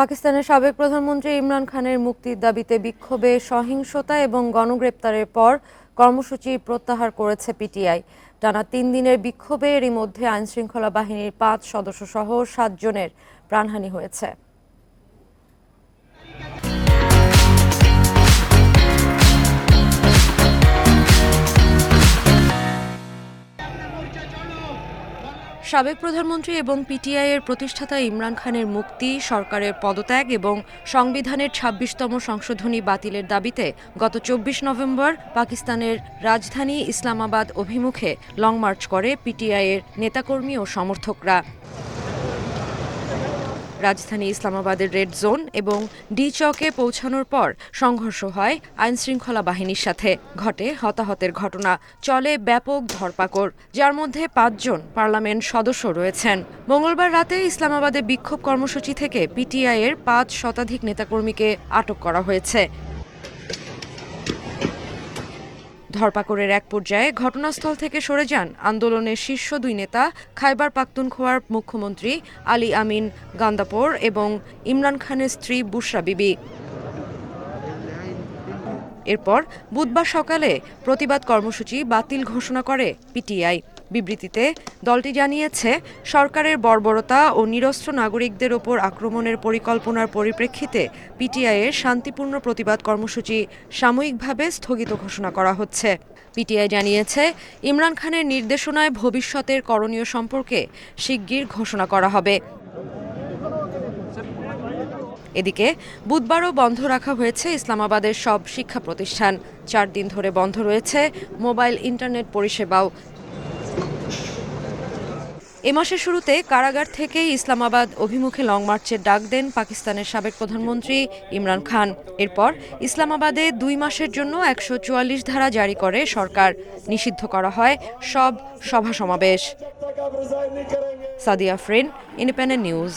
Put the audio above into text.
পাকিস্তানের সাবেক প্রধানমন্ত্রী ইমরান খানের মুক্তির দাবিতে বিক্ষোভে সহিংসতা এবং গণগ্রেপ্তারের পর কর্মসূচি প্রত্যাহার করেছে পিটিআই। টানা ৩ দিনের বিক্ষোভে এরই মধ্যে আইনশৃঙ্খলা বাহিনীর ৫ সদস্যসহ ৭ জনের প্রাণহানি হয়েছে। সাবেক প্রধানমন্ত্রী এবং পিটিআই এর প্রতিষ্ঠাতা ইমরান খানের মুক্তি, সরকারের পদত্যাগ এবং সংবিধানের ২৬তম সংশোধনী বাতিলের দাবিতে গত ২৪ নভেম্বর পাকিস্তানের রাজধানী ইসলামাবাদ অভিমুখে লং মার্চ করে পিটিআই এর নেতাকর্মী ও সমর্থকরা। রাজধানী ইসলামাবাদের রেড জোন এবং ডি চকে পৌঁছানোর পর সংঘর্ষ হয় আইনশৃঙ্খলা বাহিনীর সাথে। ঘটে হতাহতের ঘটনা, চলে ব্যাপক ধরপাকড়, যার মধ্যে ৫ জন পার্লামেন্ট সদস্য রয়েছেন। মঙ্গলবার রাতে ইসলামাবাদে বিক্ষোভ কর্মসূচি থেকে পিটিআই এর ৫ শতাধিক নেতাকর্মীকে আটক করা হয়েছে। ধরপাকড়ের এক পর্যায়ে ঘটনাস্থল থেকে সরে যান আন্দোলনের শীর্ষ ২ নেতা খাইবার পাখতুনখোয়ার মুখ্যমন্ত্রী আলী আমিন গান্দাপোর এবং ইমরান খানের স্ত্রী বুশরা বিবি। এরপর বুধবার সকালে প্রতিবাদ কর্মসূচি বাতিল ঘোষণা করে পিটিআই। বিবৃতিতে দলটি জানিয়েছে, সরকারের বর্বরতা ও নিরস্ত্র নাগরিকদের ওপর আক্রমণের পরিকল্পনার পরিপ্রেক্ষিতে পিটিআই এর শান্তিপূর্ণ প্রতিবাদ কর্মসূচি সাময়িকভাবে স্থগিত ঘোষণা করা হচ্ছে। পিটিআই জানিয়েছে, ইমরান খানের নির্দেশনায় ভবিষ্যতের করণীয় সম্পর্কে শিগগির ঘোষণা করা হবে। এদিকে বুধবারও বন্ধ রাখা হয়েছে ইসলামাবাদের সব শিক্ষা প্রতিষ্ঠান। ৪ দিন ধরে বন্ধ রয়েছে মোবাইল ইন্টারনেট পরিষেবাও। এ মাসের শুরুতে কারাগার থেকেই ইসলামাবাদ অভিমুখে লং মার্চের ডাক দেন পাকিস্তানের সাবেক প্রধানমন্ত্রী ইমরান খান। এরপর ইসলামাবাদে ২ মাসের জন্য ১৪৪ ধারা জারি করে সরকার। নিষিদ্ধ করা হয় সব সভা সমাবেশ। Sadia Afrin, independent news.